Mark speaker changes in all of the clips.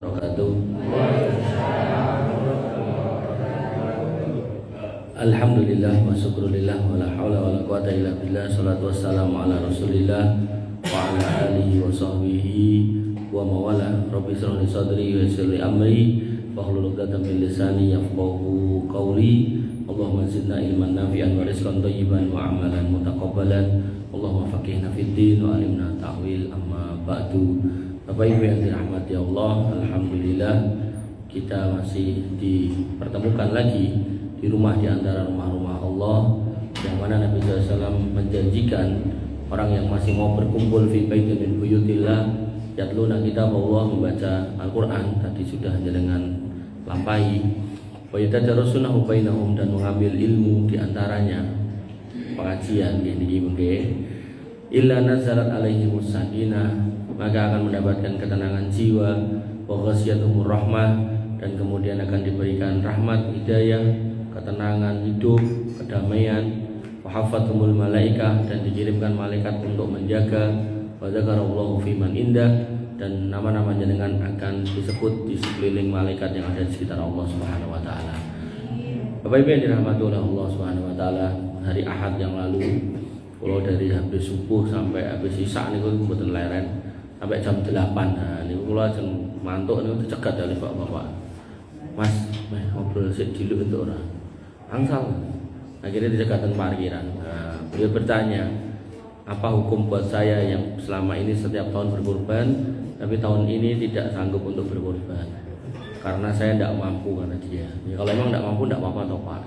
Speaker 1: wabarakatuh. Alhamdulillah wa syukrulillah wa la haula wa la quwata illa billah. Salatu wassalamu ala Rasulillah wa ala alihi wa sahbihi wa mawala. Rabbi shrah li sadri wa yassir li amri wahlul 'uqdatam min lisani yafqahu qawli. Allahumma zidna ilman nafi'an wa rizqan thayyiban wa amalan mutaqabbalan. Allahumma faqihna fid din wa alimna ta'wil. Amma ba'du. Bapak Ibu yang dirahmati Allah, alhamdulillah kita masih dipertemukan lagi di rumah di antara rumah-rumah Allah, yang mana Nabi SAW menjanjikan orang yang masih mau berkumpul fi baitin min buyutillah yatluna kitab Allah, membaca Al-Quran, tadi sudah dengan lampai, wa yatadarasunahu bainahum, dan mengambil ilmu di antaranya, pengajian ini mungkin illa nazalat alaihimus sakinah, maka akan mendapatkan ketenangan jiwa, wa ghasyiyatuhumur rahmah, dan kemudian akan diberikan rahmat, hidayah, ketenangan hidup, kedamaian, wa hafathumul malaikah, dan dikirimkan malaikat untuk menjaga, wa dzakarallahu fiman indah, dan nama-nama jenengan akan disebut di sekeliling malaikat yang ada di sekitar Allah Subhanahu wa taala. Bapak Ibu yang dirahmati oleh Allah Subhanahu wa taala, hari Ahad yang lalu kalau dari habis subuh sampai habis isya niku mboten leren sampai jam 8. Nah niku kula ajeng mantuk niku dicegat oleh bapak-bapak. Mas, ngobrol sik diluk entuk ora? Angsal. Akhirnya dicegat teng parkiran. Nah, beliau bertanya, apa hukum buat saya yang selama ini setiap tahun berkorban, tapi tahun ini tidak sanggup untuk berkorban karena saya tidak mampu, karena dia. Ya, kalau emang tidak mampu tidak apa-apa toh Pak.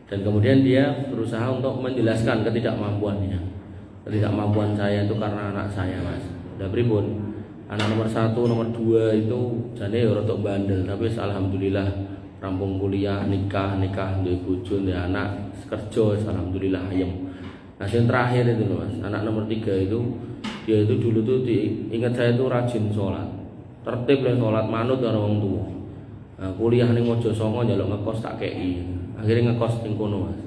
Speaker 1: Dan kemudian dia berusaha untuk menjelaskan ketidakmampuannya. Ketidakmampuan saya itu karena anak saya, Mas. Udah pripun? Anak nomor 1, nomor 2 itu jane ya rada bandel, tapi alhamdulillah rampung kuliah, nikah, duwe bojo, duwe anak, kerja, alhamdulillah ayem. Nah, yang terakhir itu loh, Mas, anak nomor 3 itu dia itu dulu tuh ingat saya itu rajin sholat, tertib lah sholat, manut karo wong tua. Nah, kuliah ning Mojosongo njaluk ngekos tak kei. Akhirnya ngekos ning kono, Mas.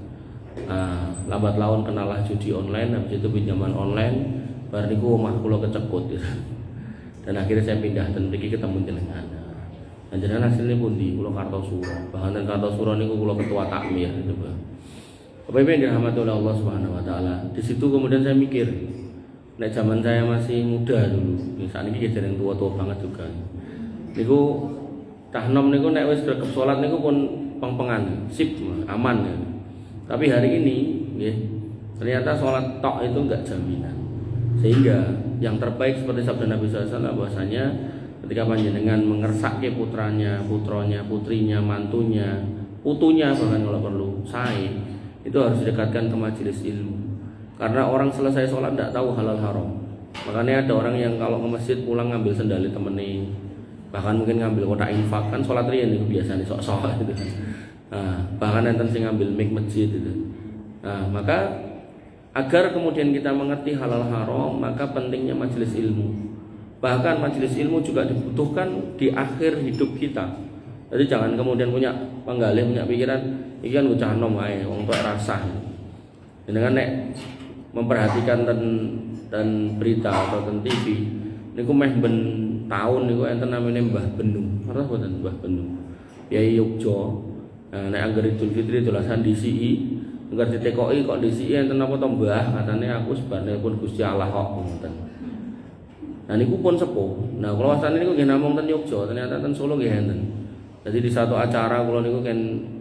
Speaker 1: Nah, lambat laun kenalah judi online, habis itu pinjaman online, bar niku omah kula kecekut gitu. Dan akhirnya saya pindah dan pergi ketemu jenengan. Dan jenengan hasilnya pundi? Kula Kartosuro. Bahkan dan Kartosuro niku kula ketua takmir gitu, Pak. Bapak Ibu yang dirahmati oleh Allah Subhanahu wa taala. Di situ kemudian saya mikir, nek zaman saya masih muda dulu, misalnya iki jeneng tua-tua banget juga. Niku tahnom niku nek wis gregep salat niku pun peng-pengan, sip, aman ya. Tapi hari ini nggih, ternyata salat tok itu enggak jaminan. Sehingga yang terbaik seperti sabda Nabi SAW bahwasanya ketika panjenengan mengersake putranya, putrinya, mantunya, putunya bahkan kalau perlu, itu harus didekatkan ke majelis ilmu. Karena orang selesai sholat tidak tahu halal haram. Makanya ada orang yang kalau ke masjid pulang ngambil sendali temeni, bahkan mungkin ngambil kotak infak, kan sholat riyen itu biasa nih sok-sok gitu. Nah, bahkan enten sing ngambil mic masjid itu. Nah, maka agar kemudian kita mengerti halal haram, maka pentingnya majelis ilmu. Bahkan majelis ilmu juga dibutuhkan di akhir hidup kita. Jadi jangan kemudian punya penggalih, punya pikiran iki kan bocah nom ae, wong tuwek rasah. Dengan nek memperhatikan dan berita atau TV niku meh ben tahun niku enten namanya Mbah Benung. Ngertos boten Mbah Benung? Yai Yogyo. Nah, nek angger Idul Fitri dolasan DCI, enggar ditekoki kok DCI enten apa to Mbah? Katane aku sebarne pun Gusti Allah kok ngoten. Nah niku pun sepuh. Nah kula wasane niku nggih namung ten Yogyo, ternyata ten Solo nggih enten. Jadi di satu acara kula niku kan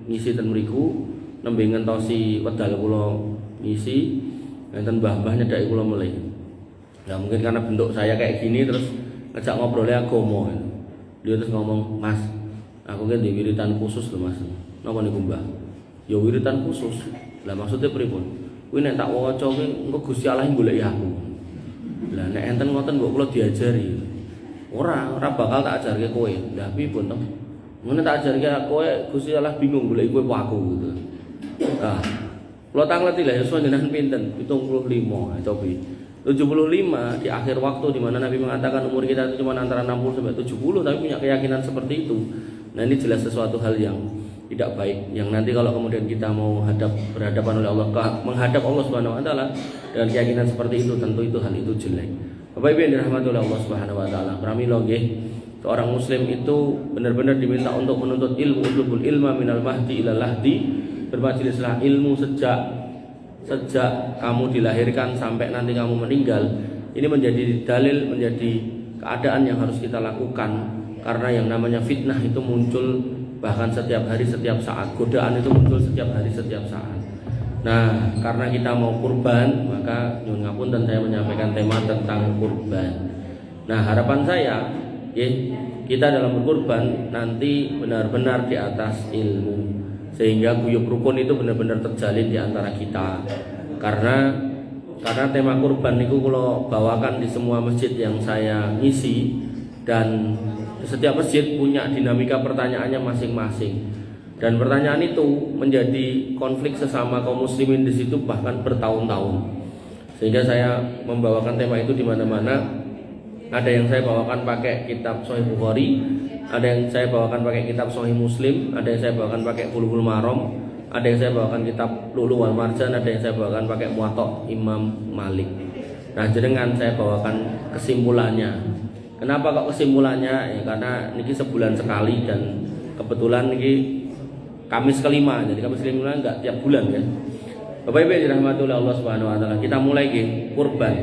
Speaker 1: ngisi ten mriku, nembe ngentosi wedal kula ngisi, enten mbah-mbah nyedaki kula mulih. Ya mungkin karena bentuk saya kayak gini terus ngejak ngobrolnya agama. Dia terus ngomong, "Mas, aku kan di wiritan khusus lho, Mas." Napa niku, Mbah? Ya wiritan khusus. Lah maksudnya pripun? Kuwi nek tak waca kuwi engko Gusti Allah goleki aku. Lah nek enten ngoten mbok kula diajari. Ora bakal tak ajarke kowe. Lah pripun to? Ngene tak ajarke kowe Gusti Allah bingung goleki kowe apa aku gitu. Nah, kula tangleti lah yuswa jenengan pinten? 75 atau 75 di akhir waktu di mana Nabi mengatakan umur kita itu cuma antara 60 sampai 70, tapi punya keyakinan seperti itu. Nah, ini jelas sesuatu hal yang tidak baik, yang nanti kalau kemudian kita mau berhadapan oleh Allah, menghadap Allah Subhanahu wa taala dengan keyakinan seperti itu, tentu itu hal itu jelek. Bapak Ibu yang dirahmati oleh Allah Subhanahu wa taala, pramila nggih seorang muslim itu benar-benar diminta untuk menuntut ilmu, utlubul ilma minal mahdi ilal lahdi, bermajelislah ilmu sejak kamu dilahirkan sampai nanti kamu meninggal. Ini menjadi dalil, menjadi keadaan yang harus kita lakukan, karena yang namanya fitnah itu muncul bahkan setiap hari, setiap saat. Godaan itu muncul setiap hari, setiap saat. Nah, karena kita mau kurban, maka nyuwun ngapunten saya menyampaikan tema tentang kurban. Nah, harapan saya kita dalam berkurban nanti benar-benar di atas ilmu, sehingga guyub rukun itu benar-benar terjalin di antara kita. Karena tema kurban itu kalau bawakan di semua masjid yang saya ngisi, dan setiap masjid punya dinamika pertanyaannya masing-masing. Dan pertanyaan itu menjadi konflik sesama kaum muslimin di situ bahkan bertahun-tahun. Sehingga saya membawakan tema itu di mana-mana. Ada yang saya bawakan pakai kitab Sahih Bukhari, ada yang saya bawakan pakai kitab Sahih Muslim, ada yang saya bawakan pakai Bulughul Maram, ada yang saya bawakan kitab Lu'lu' wal Marjan, ada yang saya bawakan pakai Muwatta Imam Malik. Nah, jenengan saya bawakan kesimpulannya. Kenapa kok kesimpulannya? Ya, karena niki sebulan sekali dan kebetulan niki Kamis kelima, jadi Kamis kelima enggak tiap bulan ya. Bapak Ibu yang dirahmati oleh Allah Subhanahu wa taala, kita mulai kurban.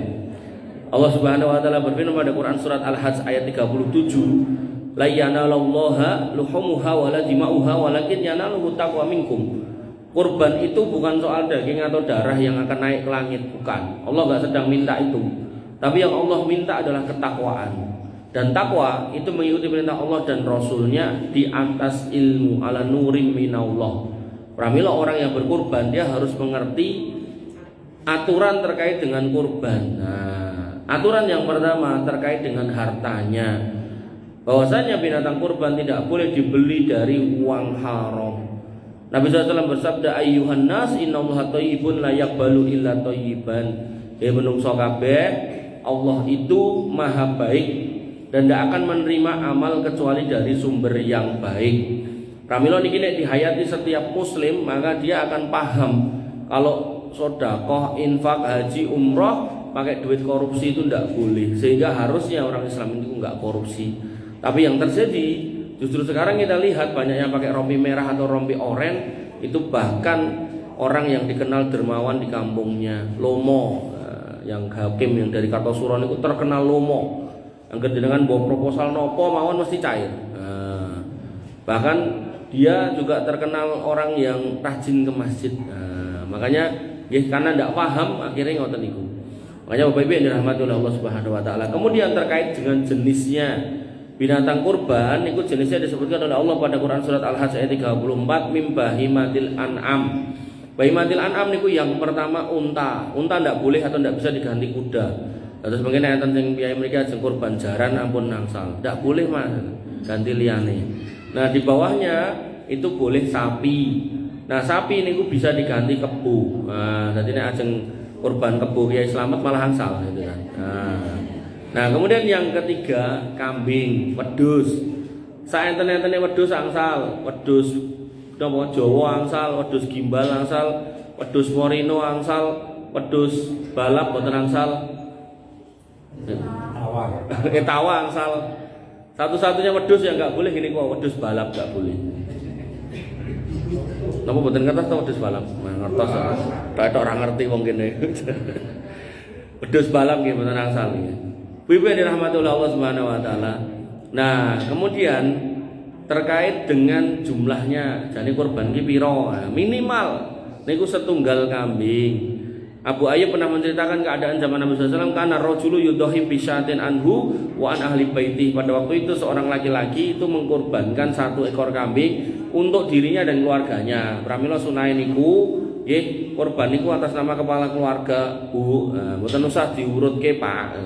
Speaker 1: Allah Subhanahu wa taala berfirman pada Quran surat Al-Hajj ayat 37, la yanalallaha luhumuha wala dima'uha walakin yanaluhu taqwa minkum. Kurban itu bukan soal daging atau darah yang akan naik ke langit, bukan. Allah enggak sedang minta itu. Tapi yang Allah minta adalah ketakwaan. Dan takwa itu mengikuti perintah Allah dan Rasulnya di atas ilmu, ala nurim minallah. Pramila orang yang berkurban dia harus mengerti aturan terkait dengan kurban. Nah, aturan yang pertama terkait dengan hartanya, bahwasanya binatang kurban tidak boleh dibeli dari uang haram. Nabi SAW bersabda, ayyuhan nas innallaha thayyibun la yaqbalu illa thayyiban. Menungso kabeh, Allah itu maha baik dan tidak akan menerima amal kecuali dari sumber yang baik. Pramila niki nek dihayati setiap muslim, maka dia akan paham kalau sedekah, infak, haji, umroh pakai duit korupsi itu tidak boleh. Sehingga harusnya orang Islam itu enggak korupsi. Tapi yang terjadi justru sekarang kita lihat banyak yang pakai rompi merah atau rompi oranye, itu bahkan orang yang dikenal dermawan di kampungnya, lomo, yang hakim yang dari Kartosuron itu terkenal lomo. Angger dengan bawa proposal nopo mawon mesti cair. Nah, bahkan dia juga terkenal orang yang rajin ke masjid. Nah, makanya karena tidak paham akhirnya ngoten niku. Makanya Bapak Ibu yang dirahmati oleh Allah Subhanahu wa taala. Kemudian terkait dengan jenisnya binatang kurban, niku jenisnya disebutkan oleh Allah pada Quran surat Al-Hajj ayat 34, mim bahimatil an'am. Bahimatil an'am niku yang pertama unta. Unta tidak boleh atau tidak bisa diganti kuda. Terus mungkin enten sing piyai mriki ajeng kurban jaran ampun nangsal. Ndak boleh Mas, ganti liyane. Nah, di bawahnya itu boleh sapi. Nah, sapi niku bisa diganti kebu. Nah, dadi nek ajeng kurban kebu Kiai Slamet malah angsal gitu kan. Nah, kemudian yang ketiga kambing, wedhus. Saenten-entene wedhus angsal, wedhus napa Jawa angsal, wedhus gimbal angsal, wedhus morino angsal, wedhus balap boten angsal. Tawa angsal. Satu-satunya wedhus yang enggak boleh gini kok, wedhus balap enggak boleh. Napa mboten ngertos ta wedhus balap? Ngertos. Kayak orang ngerti wong kene. Wedhus balap nggih mboten angsal nggih. Ibu yang dirahmati oleh Allah Subhanahu wa taala. Nah, kemudian terkait dengan jumlahnya, jane kurban ki pira? Minimal niku setunggal kambing. Abu Ayyub pernah menceritakan keadaan zaman Nabi SAW, karena rajulu yudhahi bi syatin anhu wa an ahli baiti. Pada waktu itu seorang laki-laki itu mengkorbankan satu ekor kambing untuk dirinya dan keluarganya. Pramila sunah niku nggih korban niku atas nama kepala keluarga, Bu. Mboten usah diurutke, Pak.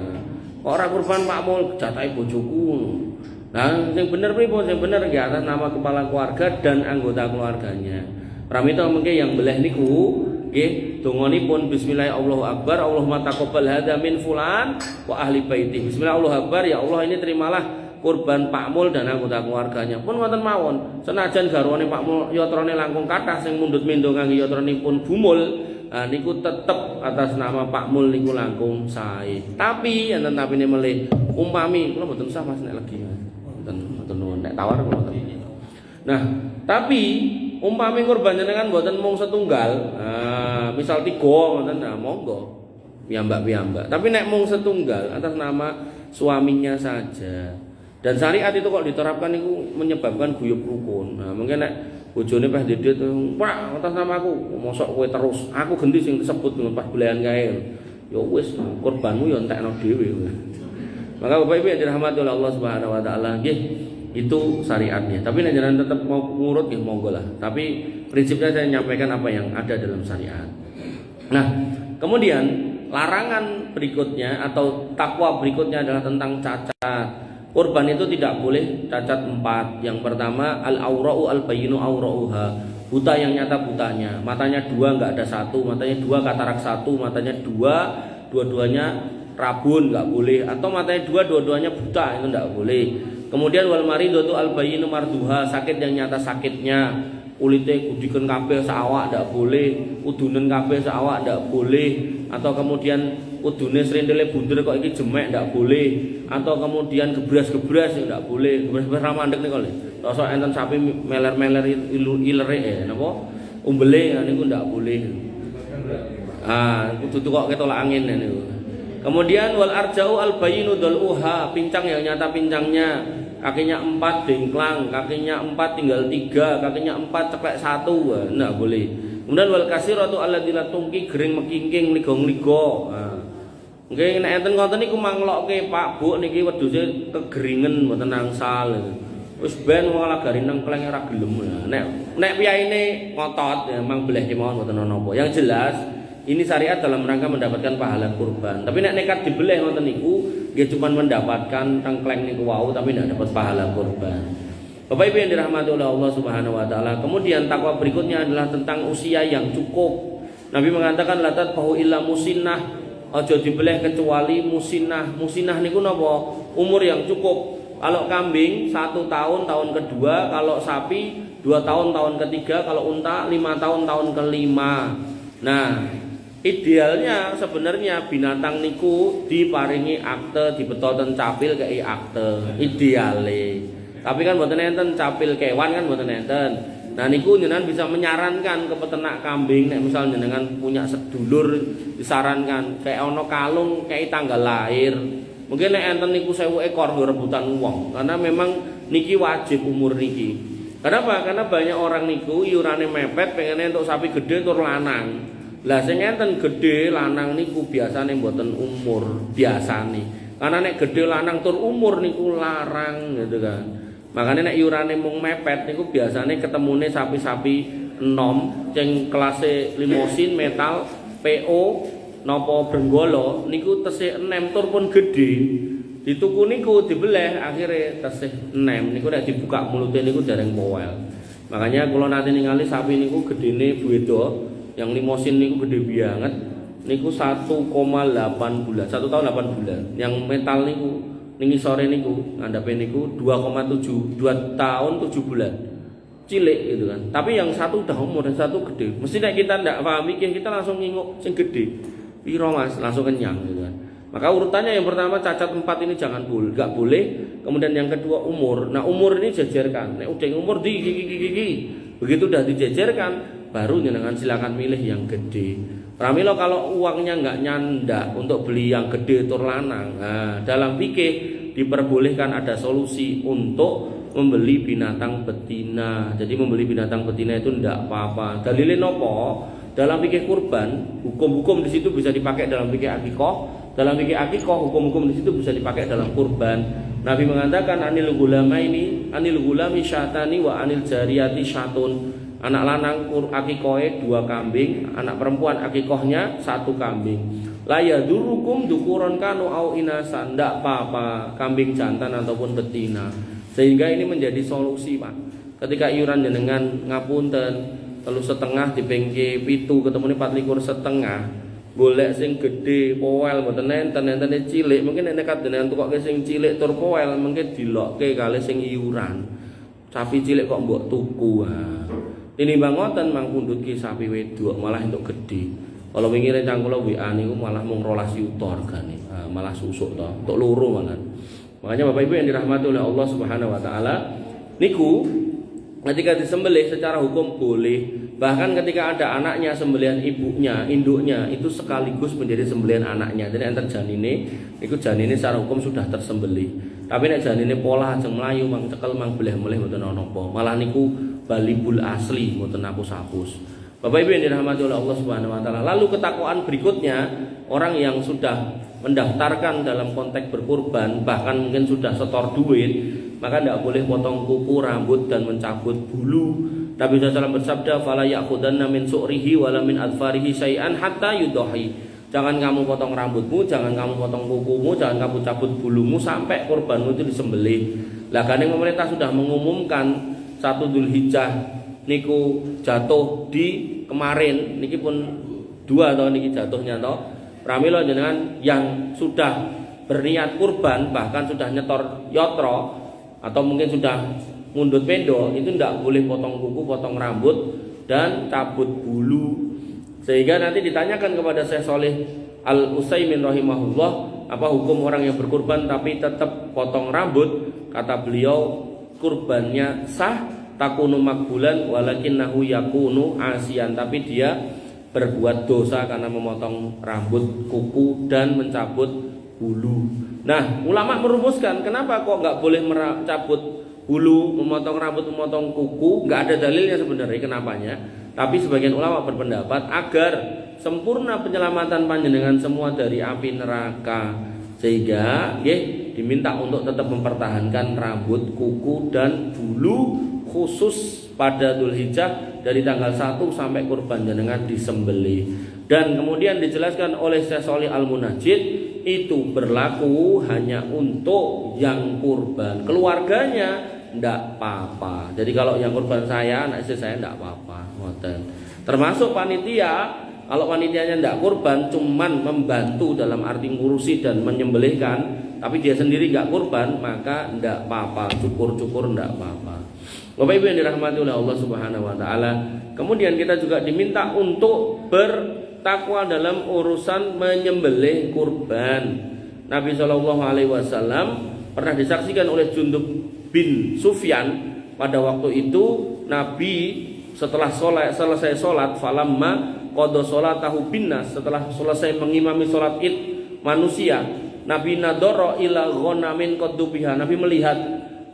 Speaker 1: Kok ora kurban Pak Mul jatahe bojoku. Nah, sing bener pripun? Sing bener nggih atas nama kepala keluarga dan anggota keluarganya. Pramila mengke yang beleh niku nggih donganipun bismillah Allahu akbar Allahumma taqabbal hadza min fulan wa ahli baiti. Bismillah Allahu akbar, ya Allah ini terimalah kurban Pak Mul dan anggota keluarganya. Pun wonten mawon senajan garwane Pak Mul yatrane langkung kathah sing mundhut mendo kangge yatranipun gumul, niku tetep atas nama Pak Mul niku langkung sae. Tapi enten tapine melih umpami kula mboten usah Mas nek legi. mboten nuwun nek tawar kula. Nah, tapi umpami kurban jenengan mboten mung setunggal, misal 3 ngoten, monggo piyambak-piyambak. Tapi nek mung setunggal atas nama suaminya saja. Dan syariat itu kok diterapkan itu menyebabkan guyub rukun. Nah, mungkin nek bojone pas dedet, "Pak, atas nama aku, mosok kowe terus. Aku ganti sing disebut pas belayan kae." Ya wis, kurbanmu ya entekno dhewe. Maka Bapak Ibu yang dirahmati oleh Allah Subhanahu wa taala, nggih, itu syariatnya. Tapi nek jenengan tetap mau ngurut ya monggo lah. Tapi prinsipnya saya menyampaikan apa yang ada dalam syariat. Nah, kemudian larangan berikutnya atau takwa berikutnya adalah tentang cacat. Kurban itu tidak boleh cacat 4. Yang pertama al-aura'u al-bayyinu aura'uha. Buta yang nyata butanya. Matanya 2 enggak ada 1, matanya 2 katarak 1, matanya 2 dua-duanya rabun enggak boleh, atau matanya 2 dua-duanya buta, itu enggak boleh. Kemudian wal maridatu al-bayyinu marduha, sakit yang nyata sakitnya. Kulite kudikeun kabeh saawak ndak boleh, udunen kabeh saawak ndak boleh, atau kemudian udune srindele bunder kok iki jemek ndak boleh, atau kemudian gebras-gebras ya ndak boleh. Gebras-gebras ra mandeg niku lho. Tosok enten sapi meler-meler ilere napa? Umbele niku ndak boleh. Kudu kok ketolak angin niku. Kemudian wal arja'u al bayyinu dal'uha, pincang yang nyata pincangnya. Kakinya 4 dengklang, kakinya 4 tinggal 3, kakinya 4 ceklek 1, enggak boleh. Kemudian wal kasiratu allati la tungki gering mekingking ligo-ligo. Nggih nek enten ngoten niku manglokke Pak Bu niki wedhuse kegeringen mboten angsal. Wis ben malah gari nang kleng ora gelem. Nek piyaine ngotot ya mang beleh kemawon mboten ana apa. Yang jelas ini syariat dalam rangka mendapatkan pahala kurban. Tapi nek nekat dibeleh ngoten niku nggih cuma mendapatkan tengkleng niku wau tapi tidak dapat pahala kurban. Bapak Ibu yang dirahmati oleh Allah Subhanahu wa taala. Kemudian takwa berikutnya adalah tentang usia yang cukup. Nabi mengatakan la tadfahu illa musinnah. Aja dibeleh kecuali musinnah. Musinnah niku napa? Umur yang cukup. Kalau kambing 1 tahun, tahun kedua, kalau sapi 2 tahun, tahun ketiga, kalau unta 5 tahun, tahun kelima. Nah, idealnya sebenarnya binatang niku diparingi akte, dibetoten capil kei akte ideale. Tapi kan mboten enten capil kewan kan mboten enten. Nah niku jenengan bisa menyarankan ke peternak kambing nek misal jenengan punya sedulur disarankan kayak ono kalung kayak tanggal lahir. Mungkin nek enten niku 1000 ekor rebutan wong karena memang niki wajib umur niki. Kenapa? Karena banyak orang niku iurane mepet pengennya untuk sapi gede tur lanang. Lah sing enten gedhe lanang niku biasane mboten umur biasane. Karena nek gedhe lanang tur umur niku larang gitu kan. Makanya nek iurane mung mepet niku biasane ketemune sapi-sapi enom sing kelase limosin metal PO napa brenggala niku tesih enem tur pun gedhe. Dituku niku dibeleh akhire tesih enem niku nek dibuka mulute niku dereng powel. Makanya kula nate ningali sapi niku gedene beda. Yang limosin niku gede banget niku 1,8 bulan 1 tahun 8 bulan. Yang metal niku ning sore niku ngandhape niku 2,7 2 tahun 7 bulan cilik gitu kan. Tapi yang satu udah umur dan satu gede. Mesti nek kita ndak pahami kita langsung nginguk sing gede piro Mas langsung kenyang gitu kan. Maka urutannya yang pertama cacat 4 ini jangan boleh, enggak boleh. Kemudian yang kedua umur. Nah umur ini jejerkan. Nek udah umur di begitu udah dijejerkan baru jenengan silakan milih yang gede. Pramila kalau uangnya nggak nyandak untuk beli yang gede tur lanang. Nah, dalam fikih diperbolehkan ada solusi untuk membeli binatang betina. Jadi membeli binatang betina itu ndak apa-apa. Dalilnya nopo? Dalam fikih kurban, hukum-hukum di situ bisa dipakai dalam fikih akikah. Dalam fikih akikah, hukum-hukum di situ bisa dipakai dalam kurban. Nabi mengatakan anil gulami syatani wa anil jariyati syatun. Anak lanang akikohe 2 kambing, anak perempuan akikohnya 1 kambing. La yadurukum dukuron kanu au inasan, ndak apa-apa kambing jantan ataupun betina. Sehingga ini menjadi solusi, Pak. Ketika iuran jenengan ngapunten 3,5 dipengke 7 ketemune 24,5. Golek sing gedhe powel mboten enten cilik, mungkin nek nekat jenengan tukoke sing cilik tur powel mungkin dilokke kali sing iuran. Sapi cilik kok mbok tuku. Ini bangotan mang pundut ki sapi wedok malah entuk gede. Kalau wingi rencang kula WA niku malah mung 12 juta regane. Malah susuk to, entuk loro malah. Makanya Bapak Ibu yang dirahmati oleh Allah Subhanahu wa taala, niku ketika disembelih secara hukum boleh. Bahkan ketika ada anaknya, sembelihan ibunya, induknya itu sekaligus menjadi sembelihan anaknya. Jadi antar janine niku janine secara hukum sudah tersembelih. Tapi nek janine pola ajeng mlayu mang cekel mang beleh-meleh mboten ana apa. Malah niku balibul asli mboten hapus-hapus. Bapak Ibu yang dirahmati oleh Allah Subhanahu wa taala. Lalu ketakwaan berikutnya, orang yang sudah mendaftarkan dalam konteks berkurban, bahkan mungkin sudah setor duit, maka tidak boleh potong kuku, rambut dan mencabut bulu. Nabi SAW bersabda, "Fala ya'khudanna min su'rihi wala min adfarihi syai'an hatta yudahi." Jangan kamu potong rambutmu, jangan kamu potong kukumu, jangan kamu cabut bulumu sampai kurbanmu itu disembelih. Lah karena pemerintah sudah mengumumkan 1 Dzulhijjah niku jatuh di kemarin, niki pun 2 tahun niki jatuhnya toh. Pramila jenengan yang sudah berniat kurban, bahkan sudah nyetor yotro atau mungkin sudah mundut pendo, itu tidak boleh potong kuku, potong rambut dan cabut bulu. Sehingga nanti ditanyakan kepada Syekh Shalih Al-Utsaimin rahimahullah, apa hukum orang yang berkurban tapi tetap potong rambut? Kata beliau, kurbannya sah, takunu makbulan walakinnahu yakunu asian, tapi dia berbuat dosa karena memotong rambut, kuku dan mencabut bulu. Nah, ulama merumuskan kenapa kok nggak boleh mencabut bulu, memotong rambut, memotong kuku, nggak ada dalilnya sebenarnya kenapanya. Tapi sebagian ulama berpendapat agar sempurna penyelamatan panjenengan semua dari api neraka, sehingga diminta untuk tetap mempertahankan rambut, kuku dan bulu khusus pada Dzulhijjah dari tanggal 1 sampai kurban jenengan disembelih. Dan kemudian dijelaskan oleh Syekh Shalih Al-Munajjid, itu berlaku hanya untuk yang kurban, keluarganya ndak apa-apa. Jadi kalau yang kurban saya, anak istri saya ndak apa-apa. Termasuk panitia, kalau panitianya ndak kurban, cuman membantu dalam arti ngurusi dan menyembelihkan, tapi dia sendiri nggak kurban, maka ndak apa-apa, cukur-cukur ndak apa-apa. Bapak Ibu yang dirahmati oleh Allah Subhanahu wa taala, kemudian kita juga diminta untuk bertakwa dalam urusan menyembelih kurban. Nabi Shallallahu alaihi wasallam pernah disaksikan oleh Jundub bin Sufyan. Pada waktu itu Nabi setelah selesai sholat, falamma qada sholatahu binnas, setelah selesai mengimami sholat Id manusia, Nabi nadoro ila ghanamin qadubiha, Nabi melihat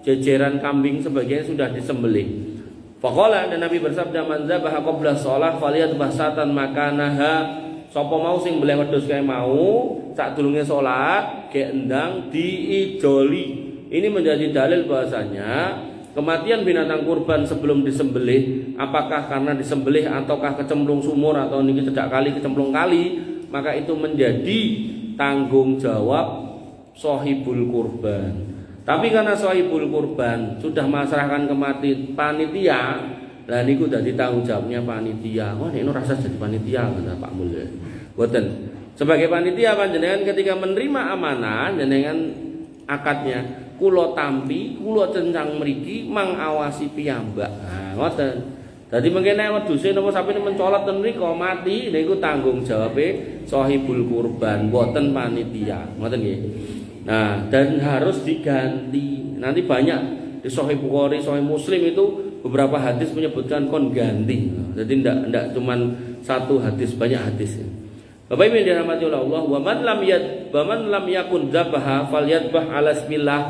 Speaker 1: jejeran kambing sebagainya sudah disembelih. Faqala, dan Nabi bersabda, man dzabaha qabla shalah falyadbah satan makanaha. Sapa mau sing beleh wedhus kae mau sadurunge salat ge endang diijoli. Ini menjadi dalil bahasanya kematian binatang kurban sebelum disembelih, apakah karena disembelih ataukah kecemplung sumur atau niki tidak kali kecemplung kali, maka itu menjadi tanggung jawab shahibul kurban. Tapi karena shahibul kurban sudah menyerahkan ke panitia, lah niku dadi tanggung jawabnya panitia. Wah, nek rasa jadi panitia kata Pak Mulya. Boten. Sebagai panitia panjenengan ketika menerima amanah jenengan akadnya kula tampi, kula cencang mriki mangawasi piyambak. Nah, ngoten. Dadi mengke nek wedhuse napa sapene mencolot ten mriku mati, niku tanggung jawabe shahibul kurban, boten panitia. Ngoten nggih. Nah, dan harus diganti. Nanti banyak di Sahih Bukhari, Sahih Muslim itu beberapa hadis menyebutkan kon ganti. Jadi tidak cuman satu hadis, banyak hadis. Bapak Ibu yang dirahmati oleh Allah, wa man lam yakun dzabaha falyadbah ala bismillah.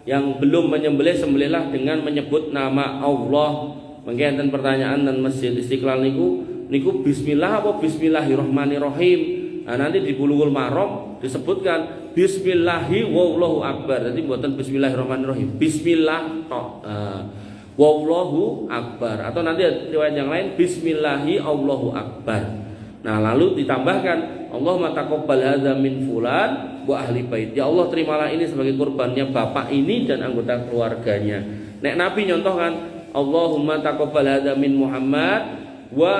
Speaker 1: Yang belum menyembelih, sembelihlah dengan menyebut nama Allah. Mungkin enten pertanyaan dan Masjid Istiqlal niku bismillah apa bismillahirrahmanirrahim. Nah, nanti di Bulughul Maram disebutkan bismillahi wallahu akbar. Jadi buatan bismillahirrahmanirrahim. Bismillah wallahu akbar. Atau nanti riwayat yang lain bismillahi Allahu akbar. Nah, lalu ditambahkan Allahumma taqabbal hadza min fulan wa ahli bait. Ya Allah, terimalah ini sebagai kurbannya bapak ini dan anggota keluarganya. Nek Nabi nyontohkan Allahumma taqabbal hadza min Muhammad wa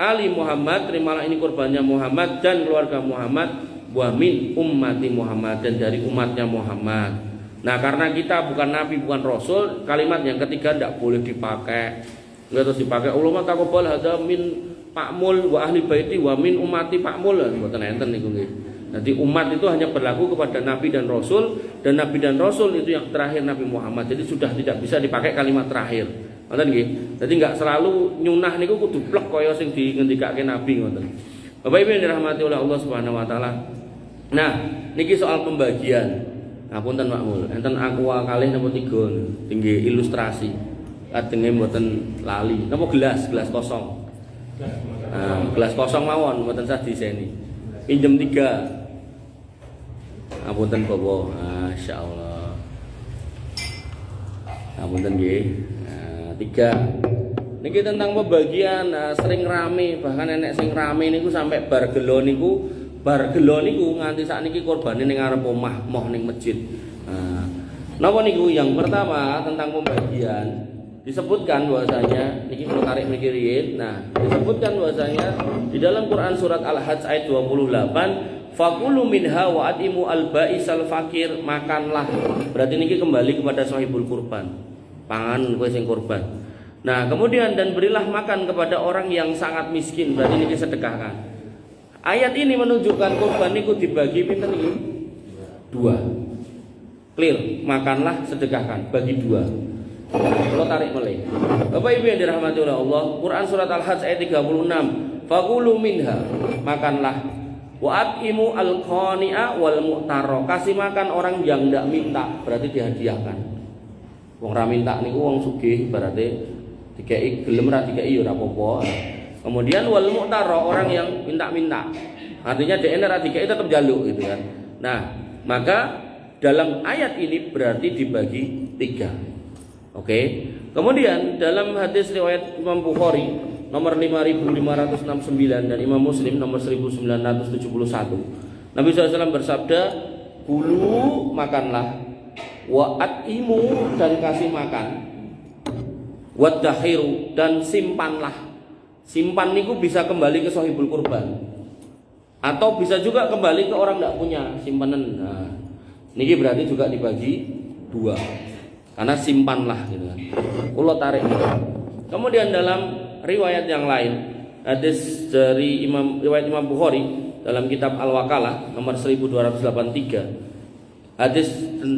Speaker 1: Ali Muhammad, terimalah ini kurbannya Muhammad dan keluarga Muhammad, wa min ummati Muhammad, dan dari umatnya Muhammad. Nah, karena kita bukan nabi, bukan rasul, kalimat yang ketiga tidak boleh dipakai. Enggak terus dipakai Allahumma taqabbal hadza min Pakmul wa ahli baiti wa min ummati Pakmul, mboten enten niku nggih. Jadi umat itu hanya berlaku kepada Nabi dan Rasul, dan Nabi dan Rasul itu yang terakhir Nabi Muhammad. Jadi sudah tidak bisa dipakai kalimat terakhir. Ngoten nggih. Jadi enggak selalu nyunah niku kudu plek kaya sing dingendikake Nabi ngoten. Bapak Ibu yang dirahmati oleh Allah Subhanahu wa taala. Nah, niki soal pembagian. Ngapunten Makmul, enten aqua kalih napa 3 tinggi ilustrasi. Kadenge mboten lali. Napa gelas kosong. Gelas kosong mawon mboten sah diseni. Pinjem 3. Ngapunten Bapak. Masyaallah. Ngapunten nggih. 3. Niki tentang pembagian sering rame, bahkan enek sing rame niku sampai bar gelo niku nganti sakniki korbane ning ngarep omah moh ning masjid. Napa niku yang pertama tentang pembagian disebutkan bahwasanya niki kalau tarik mikir riyin. Nah, disebutkan bahwasanya di dalam Quran surat Al-Hajj ayat 28, faqulu minha wa atimu al-ba'isal fakir, makanlah. Berarti niki kembali kepada sahibul kurban. Pangan kowe sing kurban. Nah, kemudian dan berilah makan kepada orang yang sangat miskin, berarti niki sedekahkan. Ayat ini menunjukkan kurban niku dibagi pinten iki? 2. Clear, makanlah, sedekahkan, bagi 2. Kalau tarik meleh. Bapak Ibu yang dirahmati oleh Allah, Quran surat Al-Hajj ayat 36. Faqulu minha, makanlah. Wa atimu al-qani'a wal mu'taro, kasih makan orang yang ndak minta, berarti dihadiahkan. Wong ra minta niku wong sugih, berarti dikei gelem ra dikei ya ora apa-apa. Kemudian wal mu'taro, orang yang minta-minta. Artinya DN ra dikei tetap jaluk gitu kan. Nah, maka dalam ayat ini berarti dibagi 3. Oke. Kemudian dalam hadis riwayat Imam Bukhari nomor 5569 dan Imam Muslim nomor 1971. Nabi SAW bersabda, "Kulu, makanlah, wa atimu, dan kasih makan, waddahiru, dan simpanlah." Simpan niku bisa kembali ke sahibul kurban, atau bisa juga kembali ke orang tidak punya simpanan. Nah, niki berarti juga dibagi 2, karena simpanlah gitu kan. Kula tarik. Kemudian dalam riwayat yang lain, hadis dari riwayat Imam Bukhari dalam kitab Al-Wakalah nomor 1283. Hadis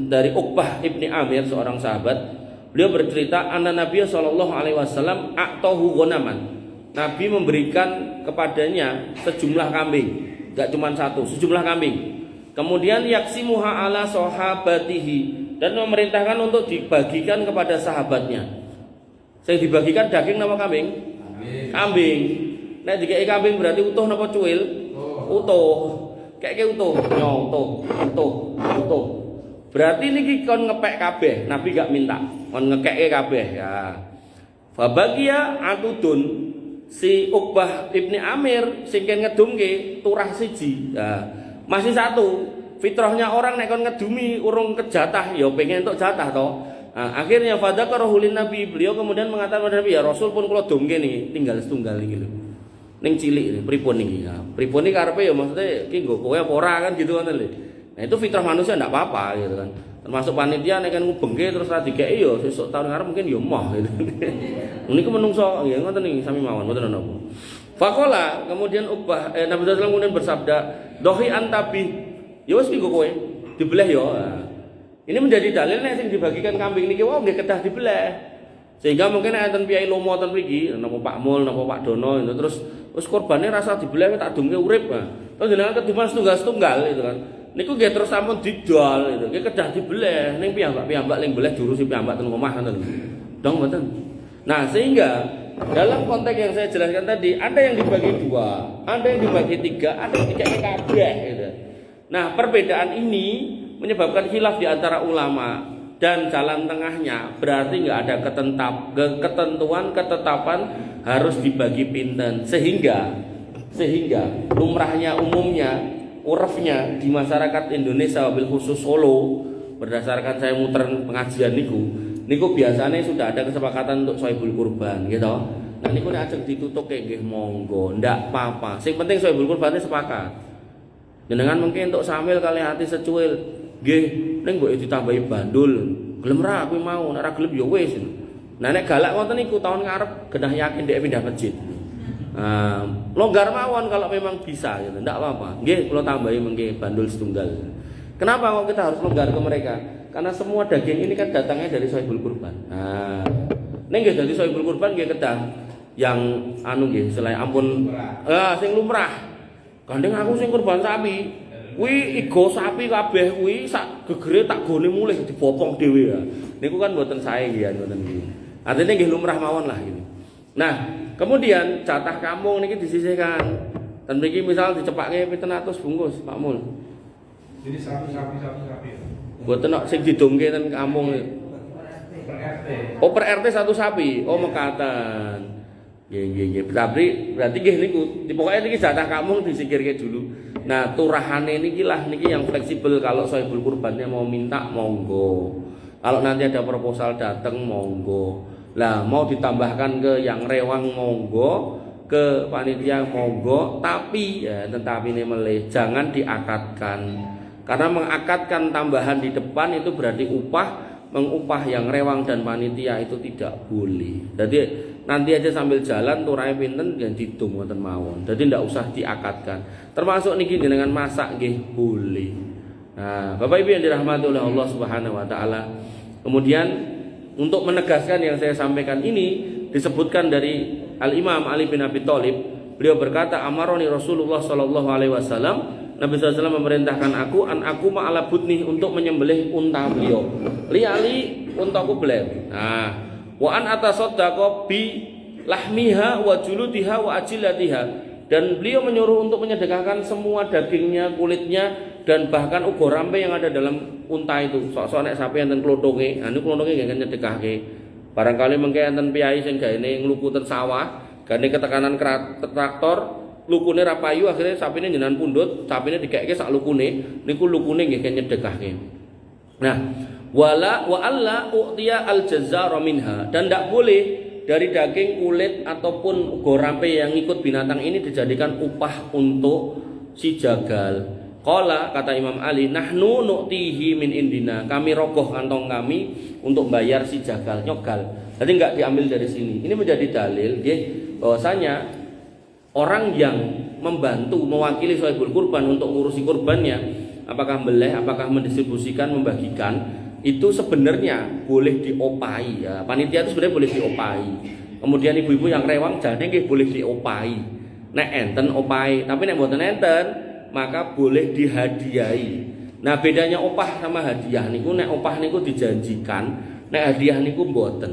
Speaker 1: dari Uqbah ibni Amir, seorang sahabat. Beliau bercerita, anna Nabi sallallahu alaihi wasallam a'tahu ghanaman. Nabi memberikan kepadanya sejumlah kambing, enggak cuma 1, sejumlah kambing. Kemudian yaksimuha ala sahabatihi, dan memerintahkan untuk dibagikan kepada sahabatnya. Saya dibagikan daging nama kambing? Kambing. Nek dikei kambing berarti utuh napa cuil? Utuh. Kayak utuh, utuh. Berarti niki kon ngepek kabeh, Nabi gak minta, kon ngekeke kabeh ya. Fa bagiya atudun, si Uqbah ibni Amir sing ngedumke turah siji. Nah, masih 1. Fitrahnya orang nek kon ngedumi urung kejatah ya pengen untuk jatah toh. Nah, akhirnya fadzakarahu lin Nabi, beliau kemudian mengatakan kepada Nabi, ya Rasul pun kula domke niki tinggal setunggal niki lho. Ning cilik niki pripun niki. Nah, pripun niki karepe ya maksudnya iki nggo kowe apa ora kan gitu kan lho. Nah, itu fitrah manusia ndak apa-apa gitu kan. Termasuk panitia nek kan ngubengke terus ra dikeki ya sesuk tahun ngarep mungkin ya moh gitu. Niku menungso nggih ngoten niki sami mawon mboten napa. Faqala, kemudian Uqbah Nabi sallallahu kemudian bersabda, "Dohi antabi." Ya wis nggo kowe dibelah ya. Ini menjadi dalil nek sing dibagikan kambing niki wae nggih kedah dibelah. Sehingga mungkin enten piyai lomo ten mriki, napa Pak Mul, napa Pak Dono itu terus wis kurbane rasa dibelah tak dumke urip. Terus jenengan keduman setunggal-setunggal itu kan. Niku nggih terus sampun didol itu. Nggih kedah dibelah ning piyambak ling belah jurusi piyambak ten omah ngoten. Dong mboten. Nah, sehingga dalam konteks yang saya jelaskan tadi, ada yang dibagi 2, ada yang dibagi 3, ada yang dikasih kabeh gitu. Nah, perbedaan ini menyebabkan khilaf di antara ulama, dan jalan tengahnya berarti nggak ada ketetapan harus dibagi pinten, sehingga lumrahnya, umumnya, urafnya di masyarakat Indonesia wabil khusus Solo, berdasarkan saya muter pengajian niku biasanya sudah ada kesepakatan untuk sahibul kurban gitu. Nah niku nek ajeng ditutup kayak nggih monggo, ndak apa-apa. Sing penting sahibul kurban sepakat. Jenengan mungkin untuk sambil kali hati secuil, nggih ning mbok ditambahi bandul. Gelem ra kuwi mau, nek ra gelem ya wis. Nah nek galak ngoten niku tahun ngarep genah yakin dhek pindah masjid. Longgar mawon kalau memang bisa gitu. Ndak apa-apa. Nggih, kula tambahi mengke bandul setunggal. Kenapa kok kita harus longgar ke mereka? Karena semua daging ini kan datangnya dari Sohibul Kurban. Ning nggih dadi Sohibul Kurban nggih kedah yang anu nggih, selain ampun sing lumrah. Gandeng aku sing kurban sapi. Kuwi igo sapi kabeh kuwi sak gegere tak gone mulih dibopong dhewe ya. Niku kan mboten sae nggih ngoten nggih. Artinya nggih lumrah mawon lah gitu. Nah, kemudian jatah kampung niki disisihkan. Dan mriki misal dicepake 700 bungkus, Pak Mul.
Speaker 2: Jadi satu sapi.
Speaker 1: Mboten kok sing didongke ten kampung.
Speaker 2: Per RT.
Speaker 1: Oh, per RT satu sapi. Oh, mekaten. Nggih. Berarti nggih niku, pokoke niki jatah kampung disikirke dulu. Nah, turahane niki lah niki yang fleksibel. Kalau Sohibul Kurbannya mau minta monggo. Kalau nanti ada proposal datang monggo. Lah mau ditambahkan ke yang rewang monggo, ke panitia monggo, tapi ya tetapi ini meleh jangan diakatkan. Karena mengakatkan tambahan di depan itu berarti mengupah yang rewang dan panitia itu tidak boleh. Jadi nanti aja sambil jalan turai pinten dan didum wonten mawon. Jadi ndak usah diakatkan. Termasuk niki dengan masak nggih boleh. Nah, Bapak Ibu yang dirahmati oleh Allah Subhanahu wa taala. Kemudian untuk menegaskan yang saya sampaikan ini disebutkan dari Al-Imam Ali bin Abi Thalib. Beliau berkata, "Amaroni Rasulullah sallallahu alaihi wasallam." Nabi SAW memerintahkan aku ma'ala butni untuk menyembelih unta beliau. Li untaku beler. Nah, wa an atasaddaqa bi lahmiha wa juludiha wa ajilatiha. Dan beliau menyuruh untuk menyedekahkan semua dagingnya, kulitnya, dan bahkan ugo rampe yang ada dalam unta itu. Sok-sok nek sapi enten klothonge, anu klothonge nggih nyedekahke. Barangkali mengke enten piyai sing gaene ngluku ten sawah, gane ketekanan traktor, lukune ra payu akhirnya sapine jenengan pundhut, sapine dikekke sak lukune, niku lukune nggih nyedekahke. Nah, wa alla u'tiya al-jazzara minha, dan ndak boleh dari daging, kulit ataupun ugo rampe yang ikut binatang ini dijadikan upah untuk si jagal. Qala, kata Imam Ali, nahnu nu'tihi min indina, kami rogoh kantong kami untuk bayar si jagal, nyogal. Jadi enggak diambil dari sini. Ini menjadi dalil nggih bahwasanya orang yang membantu mewakili Sohibul Kurban untuk ngurusi kurbannya, apakah beleh, apakah mendistribusikan, membagikan, itu sebenarnya boleh diopai ya. Panitia itu sebenarnya boleh diopai. Kemudian ibu-ibu yang rewang jane nggih boleh diopai. Nek enten opai, tapi nek mboten enten maka boleh dihadiahi. Nah, bedanya opah sama hadiah niku, nek opah niku dijanjikan, nek hadiah niku mboten.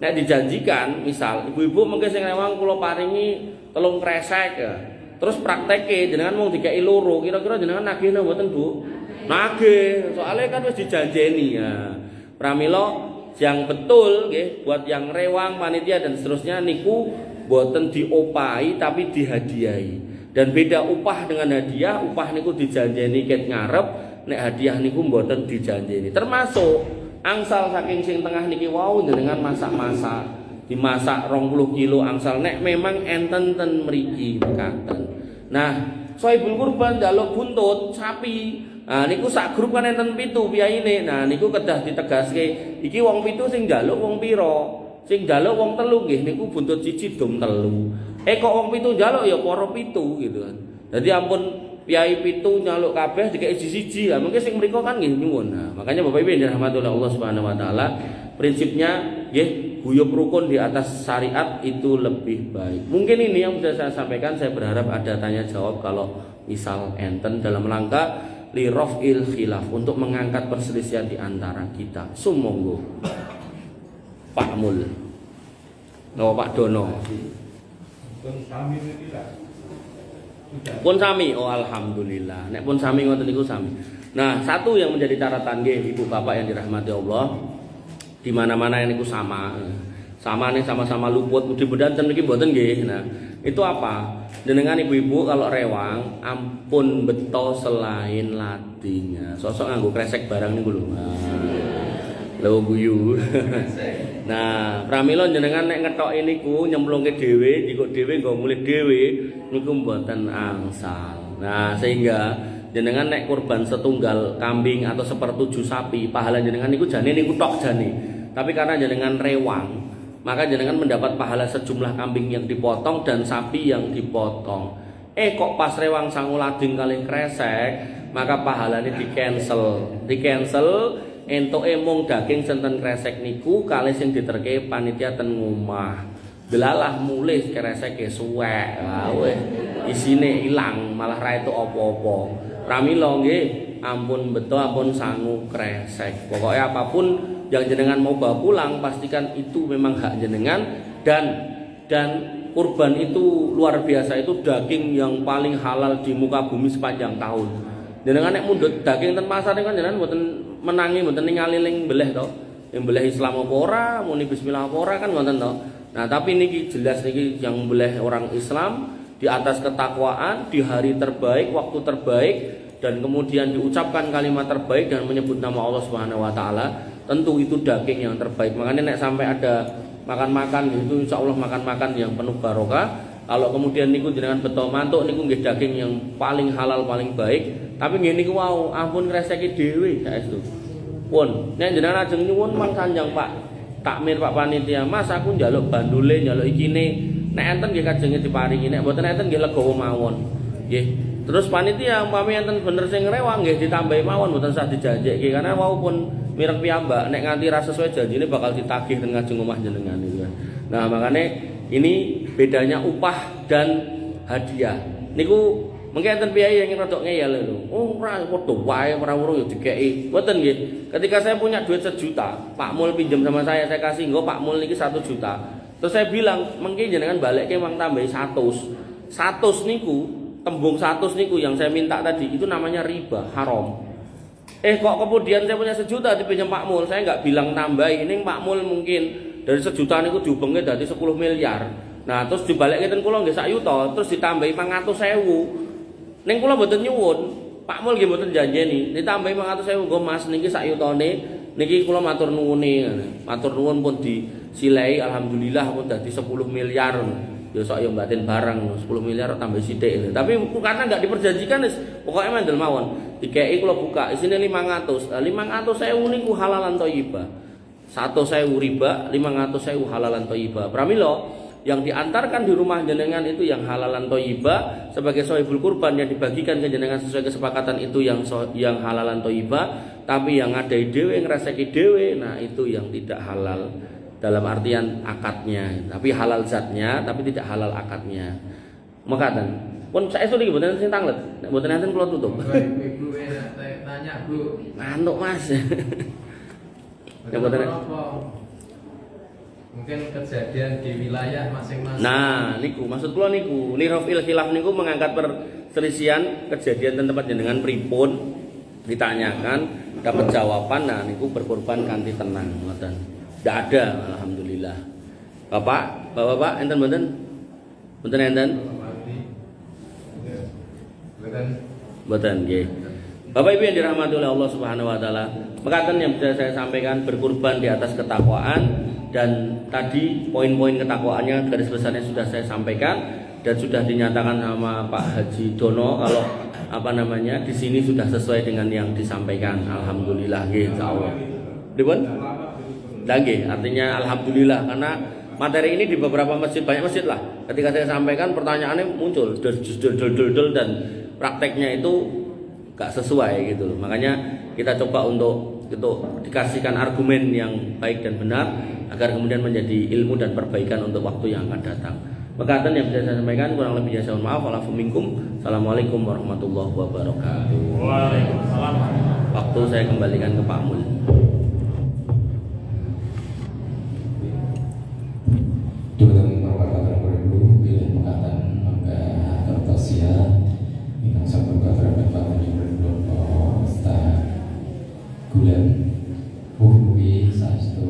Speaker 1: Nek dijanjikan, misal ibu-ibu mengke sing rewang kula paringi 3 kresek ya. Terus prakteke jenengan mung dikeki 2, kira-kira jenengan nagihna mboten, Bu? Nagih, soalnya kan wis dijanjeni ya. Pramila yang betul nggih buat yang rewang, panitia dan seterusnya niku mboten diopahi tapi dihadiahi. Dan beda upah dengan hadiah, upah niku dijanjeni ket ngarep, nek hadiah niku mboten dijanjeni. Termasuk angsal saking sing tengah niki wau jenengan masak-masak, dimasak 20 kilo angsal nek memang enten ten mriki mekaten. Nah, Sohibul Kurban njaluk buntut sapi. Nah, niku sak grup kan enten 7 piyaine. Nah, niku kedah ditegaske, iki wong 7 sing njaluk wong pira? Sing njaluk wong 3 nggih niku buntut siji dom 3. Kok wong 7 njaluk ya para 7 gitu kan. Dadi ampun piyai 7 njaluk kabeh dikeki siji-siji. Lah mungkin sing mriku kan nggih nyuwun. Nah, makanya Bapak Ibu yang dirahmati oleh Allah Subhanahu wa taala, prinsipnya nggih guyub rukun di atas syariat itu lebih baik. Mungkin ini yang sudah saya sampaikan. Saya berharap ada tanya jawab kalau misal enten dalam rangka li raf'il khilaf, untuk mengangkat perselisihan di antara kita. Sumonggo Pak Mul. No, Pak Dono. Pun sami, oh alhamdulillah. Nek pun sami ngoten niku sami. Nah, satu yang menjadi catatan nggih Ibu Bapak yang dirahmati Allah, di mana-mana niku sama. Sama nih sama-sama luput, mudah-mudahan ten niki mboten nggih. Nah, itu apa? Jenengan ibu-ibu kalau rewang ampun beto selain latinya. Sosok nganggo kresek barang niku lho. Lho guyu. Nah, pramila jenengan nek ngetoki niku nyemplungke dhewe, dikok dhewe nggo mulih dhewe niku mboten angsal. Nah, sehingga jenengan nek kurban setunggal kambing atau 1/7 sapi, pahala jenengan niku jane niku tok jane. Tapi karena jenengan rewang, maka jenengan mendapat pahala sejumlah kambing yang dipotong dan sapi yang dipotong. Kok pas rewang sangu lading kali kresek, maka pahalanya di cancel entuk mung daging senten kresek niku kali sing diterke panitia ten ngomah. Delalah mulih kresek suwek. Wis isine ilang malah ra entuk apa-apa. Pramila nggih ampun beto ampun sangu kresek. Pokoknya apapun yang jenengan mau bawa pulang pastikan itu memang hak jenengan dan kurban itu luar biasa, itu daging yang paling halal di muka bumi sepanjang tahun. Jenengan nek mundhut daging ten pasar kan jenengan mboten menangi mboten ningali ling beleh to. Yang beleh Islam apa ora, muni bismillah apa ora kan ngoten to. Nah, tapi niki jelas niki yang beleh orang Islam di atas ketakwaan di hari terbaik, waktu terbaik dan kemudian diucapkan kalimat terbaik dan menyebut nama Allah Subhanahu wa taala, tentu itu daging yang terbaik. Makanya nek sampai ada makan-makan itu insyaallah makan-makan yang penuh barokah. Kalau kemudian niku jenengan beto mantuk niku nggih daging yang paling halal paling baik. Tapi nggih niku wau ampun kreseki dhewe saestu. Pun nek jenengan ajeng nyuwun mang Kanjeng Pak takmir Pak panitia, Mas aku njaluk bandule njaluk ikine. Nek enten nggih kajenge diparingi, nek mboten enten nggih legowo mawon. Nggih. Terus panitia umpami enten bener sing rewang nggih ditambahi mawon mboten usah dijanjeki karena walaupun mireng piyambak nek nganti ra sesuai janjine bakal ditagih teng ngajeng omah jenengan itu. Nah, makanya ini bedanya upah dan hadiah. Niku mungkin enten piyai yang rodok ngeyel lho. Oh, ora padha wae ora urung ya dikeki. Mboten nggih. Ketika saya punya duit 1 juta, Pak Mul pinjam sama saya kasih nggo Pak Mul niki 1 juta. Terus saya bilang, mengki jenengan balekke mang tambahi 100. 100 niku, tembung 100 niku yang saya minta tadi itu namanya riba, haram. Kok kemudian saya punya 1 juta dipinjam Pak Mul, saya nggak bilang tambahi. Ini Pak Mul mungkin dari 1 juta niku diubengke dadi 10 miliar. Nah, terus dibalekke ten kula nggih sak yuta, terus ditambahi 500.000. Ning kula mboten nyuwun, Pak Mul nggih mboten janjeni, ditambahi 500.000 nggo Mas niki sak yutane, niki kula matur nuwune. Matur nuwun pun disilai alhamdulillah pun dadi 10 miliar. Ya sok yo mbatin barang 10 miliar tambah sithik. Tapi karena enggak diperjanjikan wis pokoke mandel mawon. Dikeki kula buka isine 500. 500.000 niku halalan thayyibah. 100.000 riba, 500.000 halalan thayyibah. Pramila yang diantarkan di rumah jenengan itu yang halalan thayyibah sebagai shahibul kurban yang dibagikan ke jenengan sesuai kesepakatan itu yang halalan thayyibah, tapi yang ada dhewe ngrasake dhewe, nah itu yang tidak halal dalam artian akadnya, tapi halal zatnya tapi tidak halal akadnya. Makaten pun saestu niki mboten sing tanglet, nek mboten enten kula tutup.
Speaker 2: Ibu tanya Bu.
Speaker 1: Mantuk Mas. Yang mboten
Speaker 2: mungkin kejadian di wilayah masing-masing.
Speaker 1: Nah, niku maksud kula niku, nirafil khilaf niku mengangkat perselisihan kejadian dan tempat jenengan pripun ditanyakan dapat jawaban. Nah, niku berkorban kanthi tenang ngoten. Tidak ada, alhamdulillah. Bapak, enten mboten? Mboten enten? Mboten nggih. Bapak Ibu yang dirahmati oleh Allah Subhanahu wa taala, mekaten yang bisa saya sampaikan berkurban di atas ketakwaan. Dan tadi poin-poin ketakwaannya garis besarnya sudah saya sampaikan dan sudah dinyatakan sama Pak Haji Dono kalau di sini sudah sesuai dengan yang disampaikan. Alhamdulillah nggih insyaallah. Dipun? Nggih, artinya alhamdulillah karena materi ini di beberapa masjid, banyak masjid lah. Ketika saya sampaikan pertanyaannya muncul dan prakteknya itu gak sesuai gitu loh. Makanya kita coba untuk dikasihkan argumen yang baik dan benar agar kemudian menjadi ilmu dan perbaikan untuk waktu yang akan datang. Mekaten yang bisa saya sampaikan, kurang lebihnya saya mohon maaf. Wa'alaikum minkum. Assalamualaikum warahmatullahi wabarakatuh.
Speaker 2: Waalaikumsalam.
Speaker 1: Waktu saya kembalikan ke Pak Mul.
Speaker 3: Bulan, saestu